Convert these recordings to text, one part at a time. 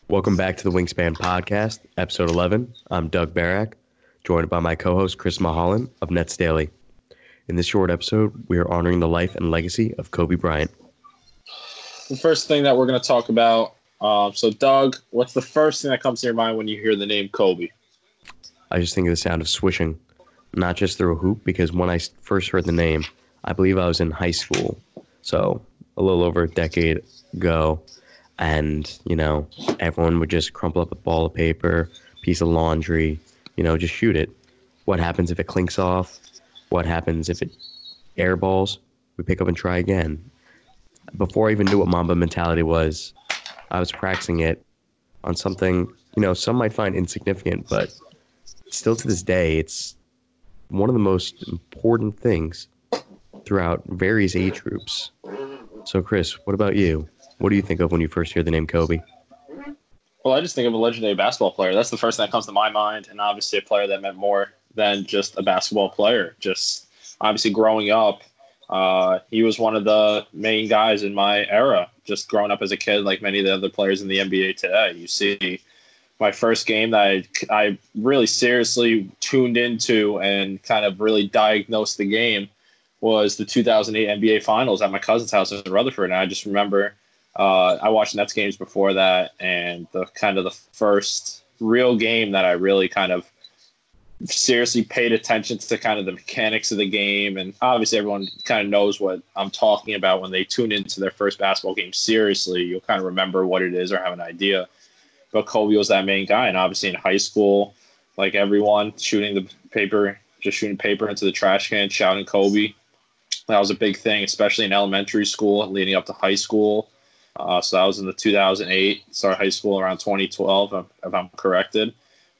Welcome back to the Wingspan podcast, episode 11. I'm Doug Barak, joined by my co-host Chris Mulholland of Nets Daily. In this short episode, we are honoring the life and legacy of Kobe Bryant. The first thing that we're going to talk about, so Doug, what's the first thing that comes to your mind when you hear the name Kobe? I just think of the sound of swishing, not just through a hoop, because when I first heard the name, I believe I was in high school, so a little over a decade ago. And, everyone would just crumple up a ball of paper, piece of laundry, just shoot it. What happens if it clinks off? What happens if it airballs? We pick up and try again. Before I even knew what Mamba mentality was, I was practicing it on something, some might find insignificant, but still to this day, it's one of the most important things throughout various age groups. So, Chris, what about you? What do you think of when you first hear the name Kobe? Well, I just think of a legendary basketball player. That's the first thing that comes to my mind, and obviously a player that meant more than just a basketball player. Just obviously growing up, he was one of the main guys in my era, just growing up as a kid like many of the other players in the NBA today. You see, my first game that I really seriously tuned into and kind of really diagnosed the game was the 2008 NBA Finals at my cousin's house in Rutherford, and I just remember I watched Nets games before that, and the first real game that I really kind of seriously paid attention to kind of the mechanics of the game. And obviously everyone kind of knows what I'm talking about when they tune into their first basketball game seriously. You'll kind of remember what it is or have an idea. But Kobe was that main guy. And obviously in high school, like everyone, shooting paper into the trash can, shouting Kobe. That was a big thing, especially in elementary school leading up to high school. So that was in the 2008, started high school around 2012, if I'm corrected.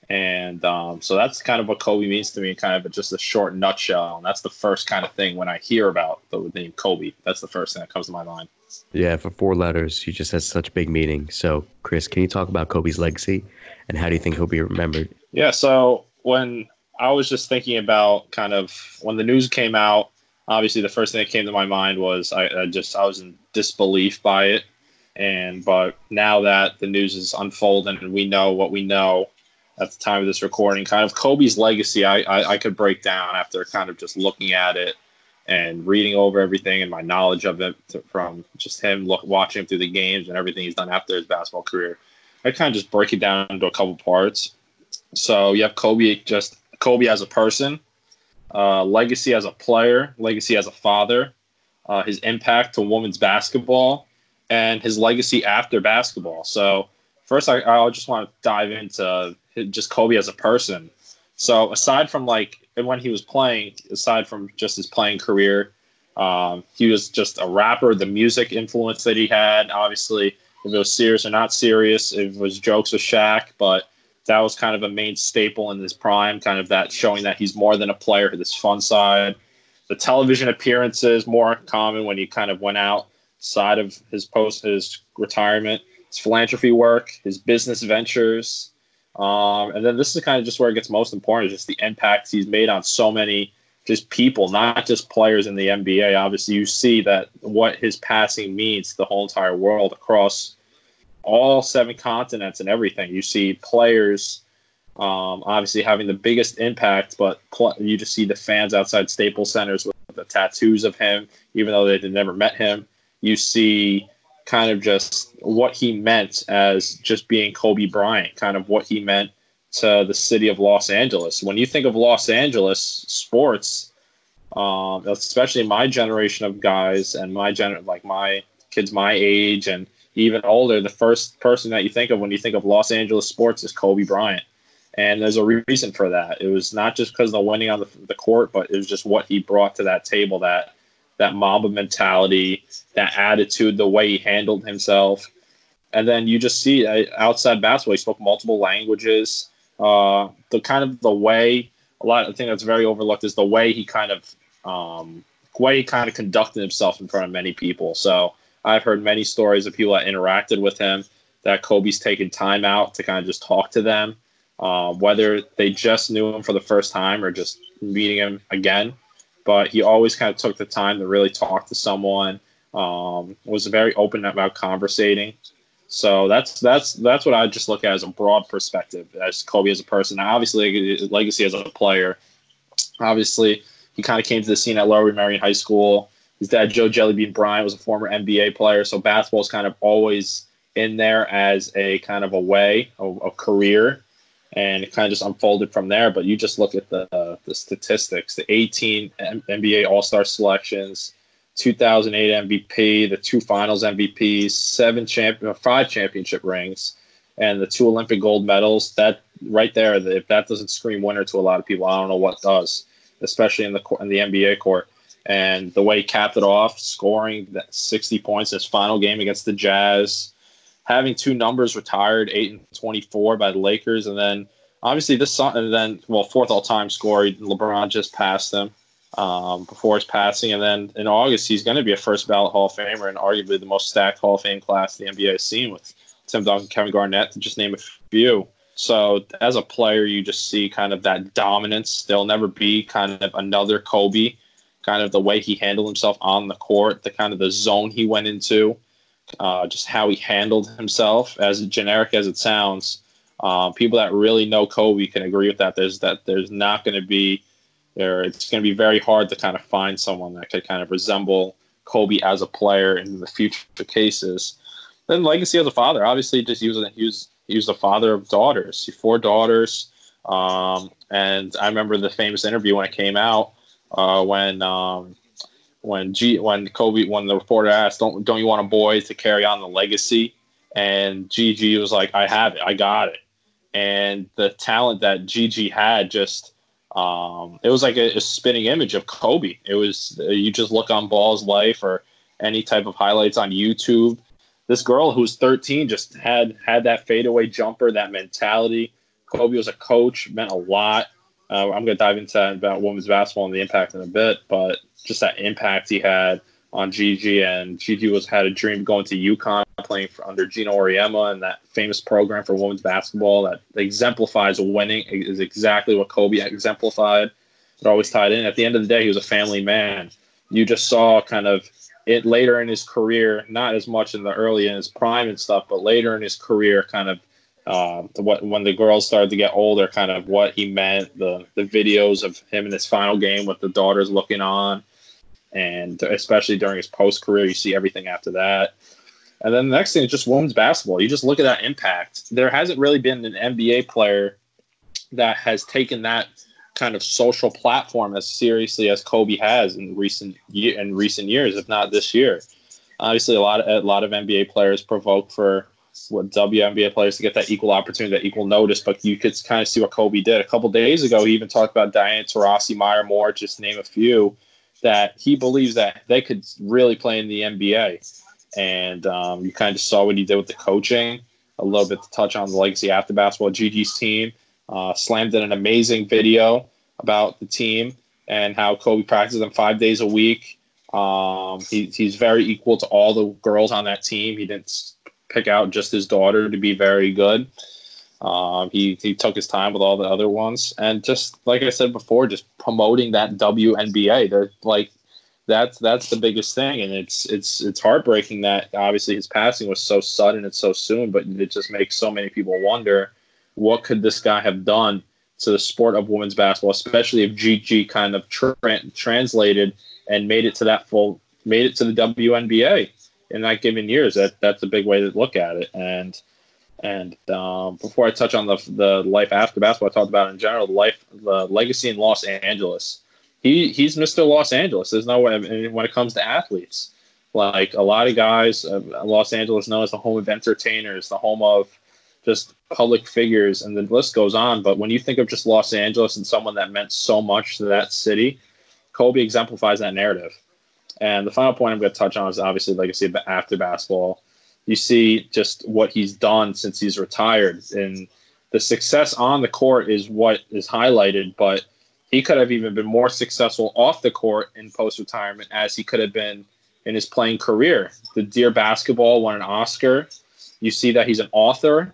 And so that's kind of what Kobe means to me, kind of just a short nutshell. And that's the first kind of thing when I hear about the name Kobe. That's the first thing that comes to my mind. Yeah, for 4 letters, he just has such big meaning. So, Chris, can you talk about Kobe's legacy and how do you think he'll be remembered? Yeah, so when I was just thinking about kind of when the news came out, obviously the first thing that came to my mind was I was in disbelief by it. But now that the news is unfolding and we know what we know at the time of this recording, kind of Kobe's legacy, I could break down after kind of just looking at it and reading over everything and my knowledge of it from just him watching him through the games and everything he's done after his basketball career. I kind of just break it down into a couple parts. So you have Kobe as a person, legacy as a player, legacy as a father, his impact to women's basketball, and his legacy after basketball. So first, I just want to dive into just Kobe as a person. So aside from when he was playing, aside from just his playing career, he was just a rapper, the music influence that he had, obviously, if it was serious or not serious, if it was jokes with Shaq, but that was kind of a main staple in his prime, kind of that showing that he's more than a player, this fun side. The television appearances, more common when he kind of went out side of his retirement, his philanthropy work, his business ventures. And then this is kind of just where it gets most important, just the impact he's made on so many just people, not just players in the NBA. Obviously, you see that what his passing means to the whole entire world across all 7 continents and everything. You see players obviously having the biggest impact, but you just see the fans outside Staples Centers with the tattoos of him, even though they had never met him. You see kind of just what he meant as just being Kobe Bryant, kind of what he meant to the city of Los Angeles. When you think of Los Angeles sports, especially my generation of guys and my kids my age and even older, the first person that you think of when you think of Los Angeles sports is Kobe Bryant. And there's a reason for that. It was not just because of the winning on the court, but it was just what he brought to that table, that Mamba mentality, that attitude, the way he handled himself. And then you just see outside basketball, he spoke multiple languages. The way, I think that's very overlooked is the way he kind of conducted himself in front of many people. So I've heard many stories of people that interacted with him, that Kobe's taken time out to kind of just talk to them, whether they just knew him for the first time or just meeting him again. but he always kind of took the time to really talk to someone. Was very open about conversating. So that's what I just look at as a broad perspective as Kobe as a person. Now, obviously, legacy as a player. Obviously, he kind of came to the scene at Lower Merion High School. His dad, Joe Jellybean Bryant, was a former NBA player, so basketball is kind of always in there as a kind of a way, a career, and it kind of just unfolded from there. But you just look at the statistics: the 18 NBA All-Star selections, 2008 MVP, the 2 Finals MVPs, 5 championship rings, and the 2 Olympic gold medals. That right there, if that doesn't scream winner to a lot of people, I don't know what does, especially in the NBA court. And the way he capped it off, scoring that 60 points in his final game against the Jazz, having 2 numbers retired, 8 and 24 by the Lakers, and then obviously fourth all-time scorer. LeBron just passed him before his passing, and then in August he's going to be a first ballot Hall of Famer and arguably the most stacked Hall of Fame class the NBA has seen, with Tim Duncan, Kevin Garnett, to just name a few. So as a player, you just see kind of that dominance. There'll never be kind of another Kobe. Kind of the way he handled himself on the court, the kind of the zone he went into, just how he handled himself. As generic as it sounds, people that really know Kobe can agree with that. There's not going to be there. It's going to be very hard to kind of find someone that could kind of resemble Kobe as a player in the future cases. Then legacy as a father, obviously, just he was the father of daughters, 4 daughters, and I remember the famous interview when it came out. When the reporter asked, don't you want a boy to carry on the legacy? And Gigi was like, I have it, I got it. And the talent that Gigi had, just it was like a spinning image of Kobe. It was, you just look on Ball's Life or any type of highlights on YouTube. This girl who's 13 just had that fadeaway jumper, that mentality. Kobe was a coach, meant a lot. I'm going to dive into that about women's basketball and the impact in a bit, but just that impact he had on Gigi, and Gigi had a dream of going to UConn, playing under Gino Auriemma and that famous program for women's basketball that exemplifies winning, is exactly what Kobe exemplified. It always tied in. At the end of the day, he was a family man. You just saw kind of it later in his career, not as much in his prime and stuff, but later in his career, kind of when the girls started to get older, kind of what he meant, the videos of him in his final game with the daughters looking on, and especially during his post-career, you see everything after that. And then the next thing is just women's basketball. You just look at that impact. There hasn't really been an NBA player that has taken that kind of social platform as seriously as Kobe has in recent years, if not this year. Obviously, a lot of NBA players provoke for WNBA players to get that equal opportunity, that equal notice, but you could kind of see what Kobe did. A couple days ago, he even talked about Diana Taurasi, Maya Moore, just to name a few, that he believes that they could really play in the NBA. And you kind of saw what he did with the coaching, a little bit to touch on the legacy after basketball. Gigi's team slammed in an amazing video about the team and how Kobe practices them 5 days a week. He's very equal to all the girls on that team. He didn't pick out just his daughter to be very good. He took his time with all the other ones, and just like I said before, just promoting that WNBA. They're like that's the biggest thing, and it's heartbreaking that obviously his passing was so sudden and so soon, but it just makes so many people wonder what could this guy have done to the sport of women's basketball, especially if Gigi kind of translated and made it to the WNBA in that given years. That's a big way to look at it. And before I touch on the life after basketball, I talked about in general, the legacy in Los Angeles. He's Mr. Los Angeles. There's no way when it comes to athletes. Like a lot of guys, Los Angeles known as the home of entertainers, the home of just public figures, and the list goes on. But when you think of just Los Angeles and someone that meant so much to that city, Kobe exemplifies that narrative. And the final point I'm going to touch on is obviously legacy after basketball. You see just what he's done since he's retired, and the success on the court is what is highlighted, but he could have even been more successful off the court in post-retirement as he could have been in his playing career. The Dear Basketball won an Oscar. You see that he's an author.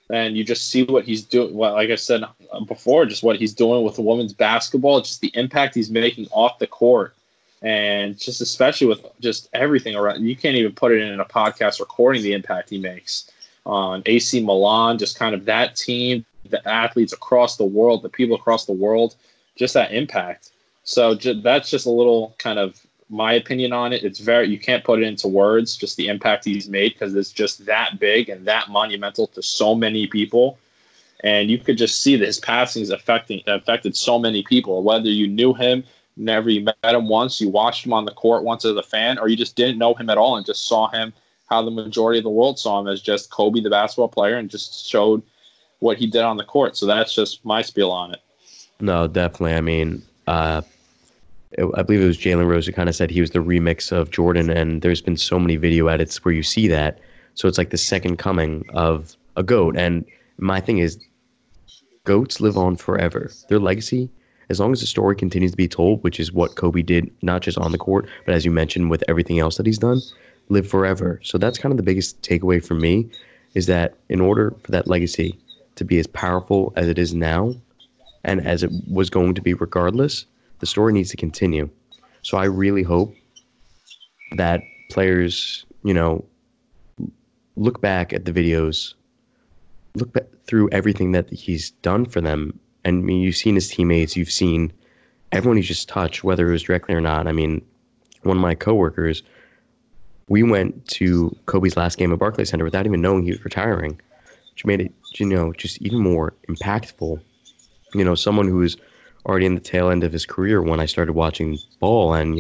and you just see what he's doing. Well, like I said before, just what he's doing with women's basketball, just the impact he's making off the court, and just especially with just everything around. You can't even put it in a podcast recording the impact he makes on AC Milan, just kind of that team, the athletes across the world, the people across the world, just that impact. So that's just a little kind of my opinion on it. It's you can't put it into words, just the impact he's made, because it's just that big and that monumental to so many people. And you could just see that his passings affected so many people, whether you knew him, never you met him once, you watched him on the court once as a fan, or you just didn't know him at all and just saw him how the majority of the world saw him, as just Kobe, the basketball player, and just showed what he did on the court. So that's just my spiel on it. No, definitely. I mean, I believe it was Jalen Rose who kind of said he was the remix of Jordan, and there's been so many video edits where you see that. So it's like the second coming of a GOAT. And my thing is, GOATs live on forever. Their legacy, as long as the story continues to be told, which is what Kobe did, not just on the court, but as you mentioned, with everything else that he's done, live forever. So that's kind of the biggest takeaway for me, is that in order for that legacy to be as powerful as it is now, and as it was going to be regardless, the story needs to continue. So I really hope that players, look back at the videos, look back through everything that he's done for them. And I mean, you've seen his teammates, you've seen everyone he's just touched, whether it was directly or not. I mean, one of my coworkers, we went to Kobe's last game at Barclays Center without even knowing he was retiring, which made it, just even more impactful. Someone who was already in the tail end of his career when I started watching ball, and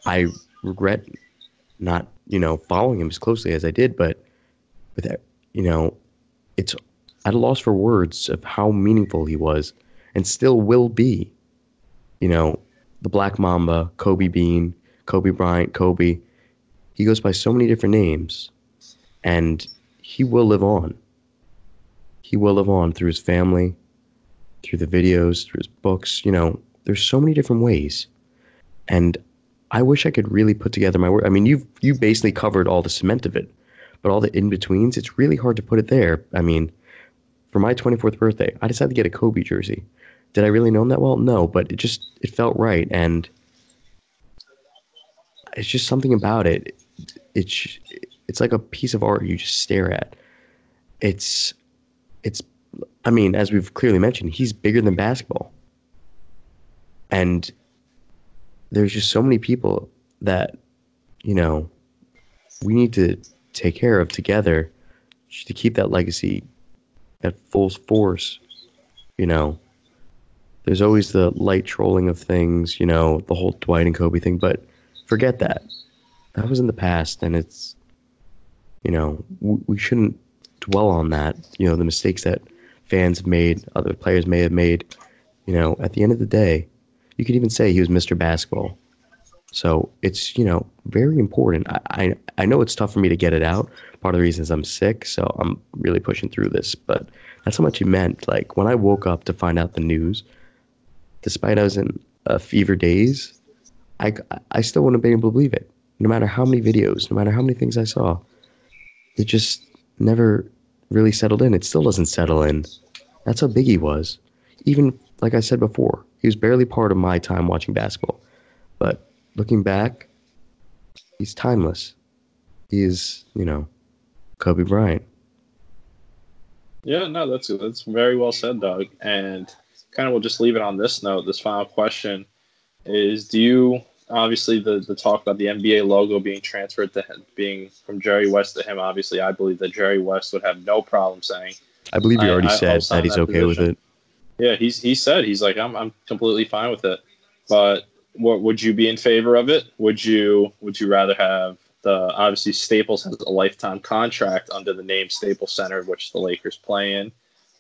I regret not following him as closely as I did, but with that, it's at a loss for words of how meaningful he was and still will be. The Black Mamba, Kobe Bean, Kobe Bryant, Kobe, he goes by so many different names, and he will live on. He will live on through his family, through the videos, through his books. There's so many different ways. And I wish I could really put together my work. I mean, you basically covered all the cement of it, but all the in-betweens, it's really hard to put it there. I mean, for my 24th birthday, I decided to get a Kobe jersey. Did I really know him that well? No, but it felt right. And it's just something about it. It's like a piece of art you just stare at. I mean, as we've clearly mentioned, he's bigger than basketball. And there's just so many people that, we need to take care of together to keep that legacy at full force. There's always the light trolling of things, the whole Dwight and Kobe thing, but forget that. That was in the past, and it's, we shouldn't dwell on that, the mistakes that fans have made, other players may have made. At the end of the day, you could even say he was Mr. Basketball. So it's, very important. I know it's tough for me to get it out. Part of the reason is I'm sick, so I'm really pushing through this. But that's how much he meant. Like, when I woke up to find out the news, despite I was in fever days, I still wouldn't have been able to believe it. No matter how many videos, no matter how many things I saw, it just never really settled in. It still doesn't settle in. That's how big he was. Even, like I said before, he was barely part of my time watching basketball. But looking back, he's timeless. He is, Kobe Bryant. Yeah, no, that's very well said, Doug. And kind of we'll just leave it on this note. This final question is, do you, obviously the talk about the NBA logo being transferred to him, being from Jerry West to him, obviously I believe that Jerry West would have no problem saying. I believe he already said that he's okay with it. Yeah, he said, he's like, I'm completely fine with it. But what would you be in favor of it? Would you rather have obviously Staples has a lifetime contract under the name Staples Center, which the Lakers play in.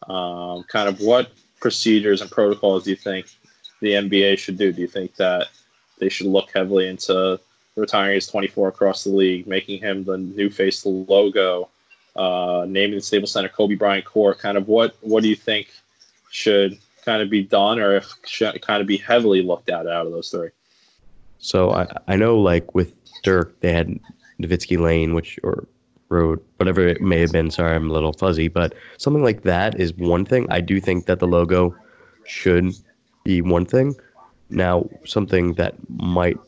Kind of what procedures and protocols do you think the NBA should do? Do you think that they should look heavily into retiring his 24 across the league, making him the new face of the logo, naming the Staples Center Kobe Bryant Court? Kind of what do you think should kind of be done, or should kind of be heavily looked at out of those three? So I know, like with Dirk, they had Nowitzki Lane, road, whatever it may have been. Sorry, I'm a little fuzzy, but something like that is one thing. I do think that the logo should be one thing. Now, something that might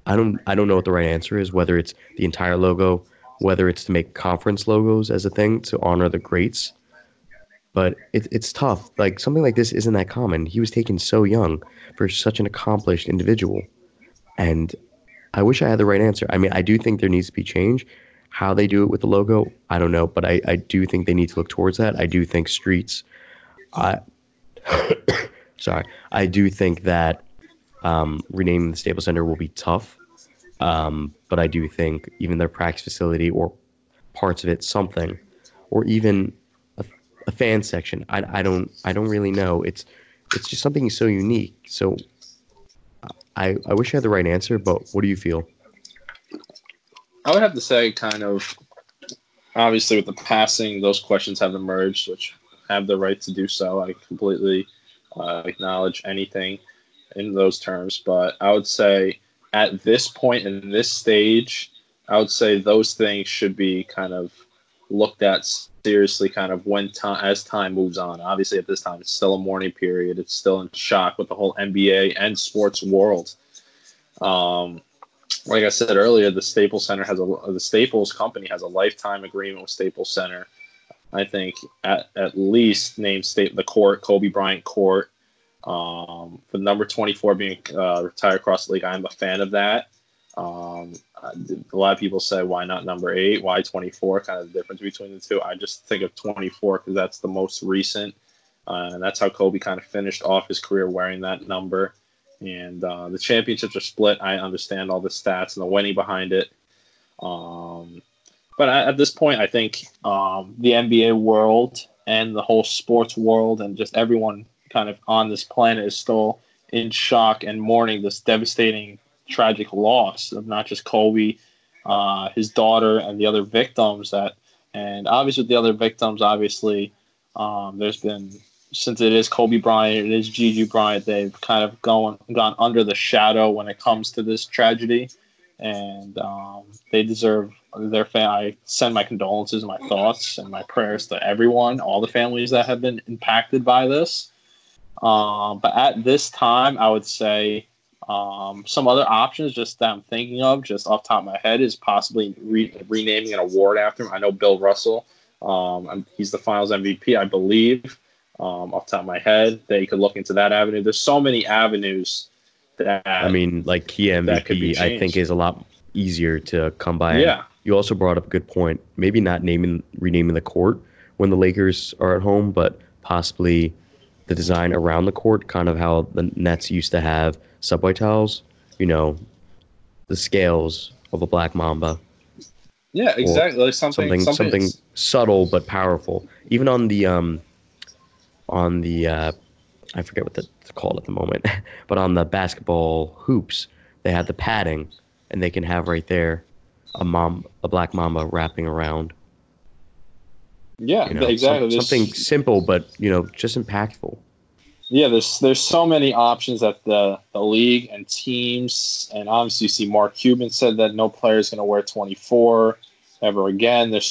I don't know what the right answer is, whether it's the entire logo, whether it's to make conference logos as a thing to honor the greats. But it's tough. Like something like this isn't that common. He was taken so young for such an accomplished individual. And I wish I had the right answer. I mean, I do think there needs to be change. How they do it with the logo, I don't know, but I do think they need to look towards that. I do think streets, I sorry, I do think that renaming the Staples Center will be tough. But I do think even their practice facility or parts of it, something, or even a fan section. I don't really know. It's just something so unique. So I wish I had the right answer, but what do you feel? I would have to say, kind of, obviously, with the passing, those questions have emerged, which have the right to do so. I completely acknowledge anything in those terms. But I would say at this point in this stage, I would say those things should be kind of looked at seriously kind of when time as time moves on. Obviously at this time it's still a mourning period. It's still in shock with the whole NBA and sports world. Um, like I said earlier, the Staples Center the Staples company has a lifetime agreement with Staples Center. I think at least name state the court, Kobe Bryant court. For number 24 being retired across the league, I'm a fan of that. A lot of people say, why not number 8? Why 24? Kind of the difference between the two. I just think of 24 because that's the most recent. And that's how Kobe kind of finished off his career wearing that number. And the championships are split. I understand all the stats and the winning behind it. But at this point, I think the NBA world and the whole sports world and just everyone kind of on this planet is still in shock and mourning this devastating, tragic loss of not just Kobe, his daughter, and the other victims. And obviously, with the other victims, obviously, there's been, since it is Kobe Bryant, it is Gigi Bryant, they've kind of gone under the shadow when it comes to this tragedy. And they deserve their I send my condolences and my thoughts and my prayers to everyone, all the families that have been impacted by this. But at this time, I would say some other options just that I'm thinking of, just off the top of my head, is possibly renaming an award after him. I know Bill Russell, he's the Finals MVP, I believe, off the top of my head. That you could look into that avenue. There's so many avenues that I mean, like key MVP, I think is a lot easier to come by. Yeah. You also brought up a good point. Maybe not renaming the court when the Lakers are at home, but possibly the design around the court, kind of how the Nets used to have subway tiles, the scales of a black mamba. Yeah, exactly. Like something subtle but powerful. Even on the I forget what it's called at the moment, but on the basketball hoops, they had the padding, and they can have right there a black mamba wrapping around. Yeah, exactly. Something simple, but just impactful. Yeah, there's so many options at the league and teams, and obviously you see Mark Cuban said that no player is going to wear 24 ever again. But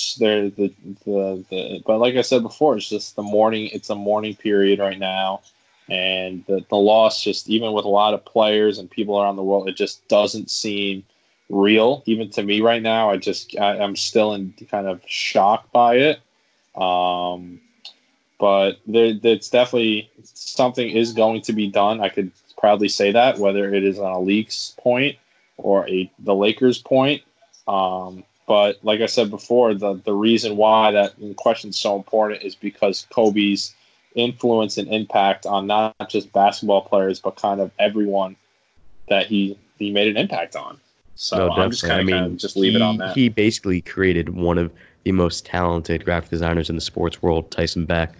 like I said before, it's just the mourning. It's a mourning period right now, and the loss, just even with a lot of players and people around the world, it just doesn't seem real. Even to me right now, I'm still in kind of shock by it. But it's definitely something is going to be done. I could proudly say that, whether it is on a league's point or the Lakers' point. But like I said before, the reason why that question is so important is because Kobe's influence and impact on not just basketball players, but kind of everyone that he made an impact on. So no, I'm just kind of just leave it on that. He basically created one of the most talented graphic designers in the sports world, Tyson Beck.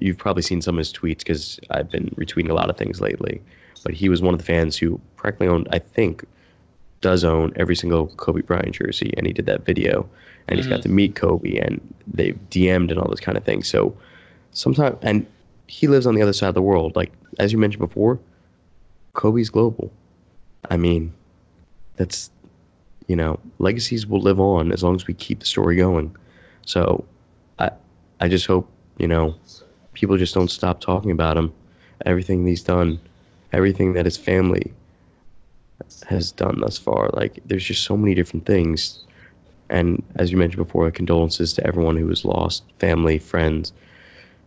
You've probably seen some of his tweets because I've been retweeting a lot of things lately. But he was one of the fans who practically owned, I think, does own every single Kobe Bryant jersey, and he did that video, and he's got to meet Kobe, and they've DM'd and all this kind of thing. So sometimes, and he lives on the other side of the world. Like, as you mentioned before, Kobe's global. I mean, legacies will live on as long as we keep the story going. So I I just hope, people just don't stop talking about him. Everything he's done, everything that his family has done thus far. Like, there's just so many different things. And as you mentioned before, condolences to everyone who was lost, family, friends,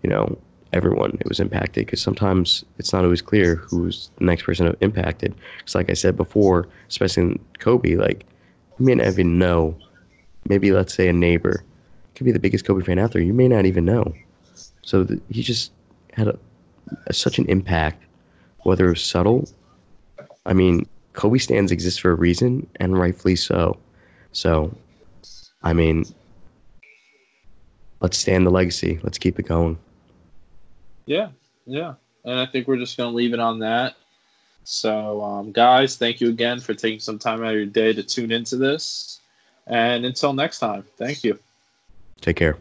you know, everyone who was impacted. Because sometimes it's not always clear who's the next person impacted. Because, like I said before, especially in Kobe, like, you may not even know. Maybe, let's say, a neighbor could be the biggest Kobe fan out there. You may not even know. So he just had such an impact, whether it was subtle. I mean, Kobe stands exist for a reason, and rightfully so. So, I mean, let's stand the legacy. Let's keep it going. Yeah, yeah. And I think we're just going to leave it on that. So, guys, thank you again for taking some time out of your day to tune into this. And until next time, thank you. Take care.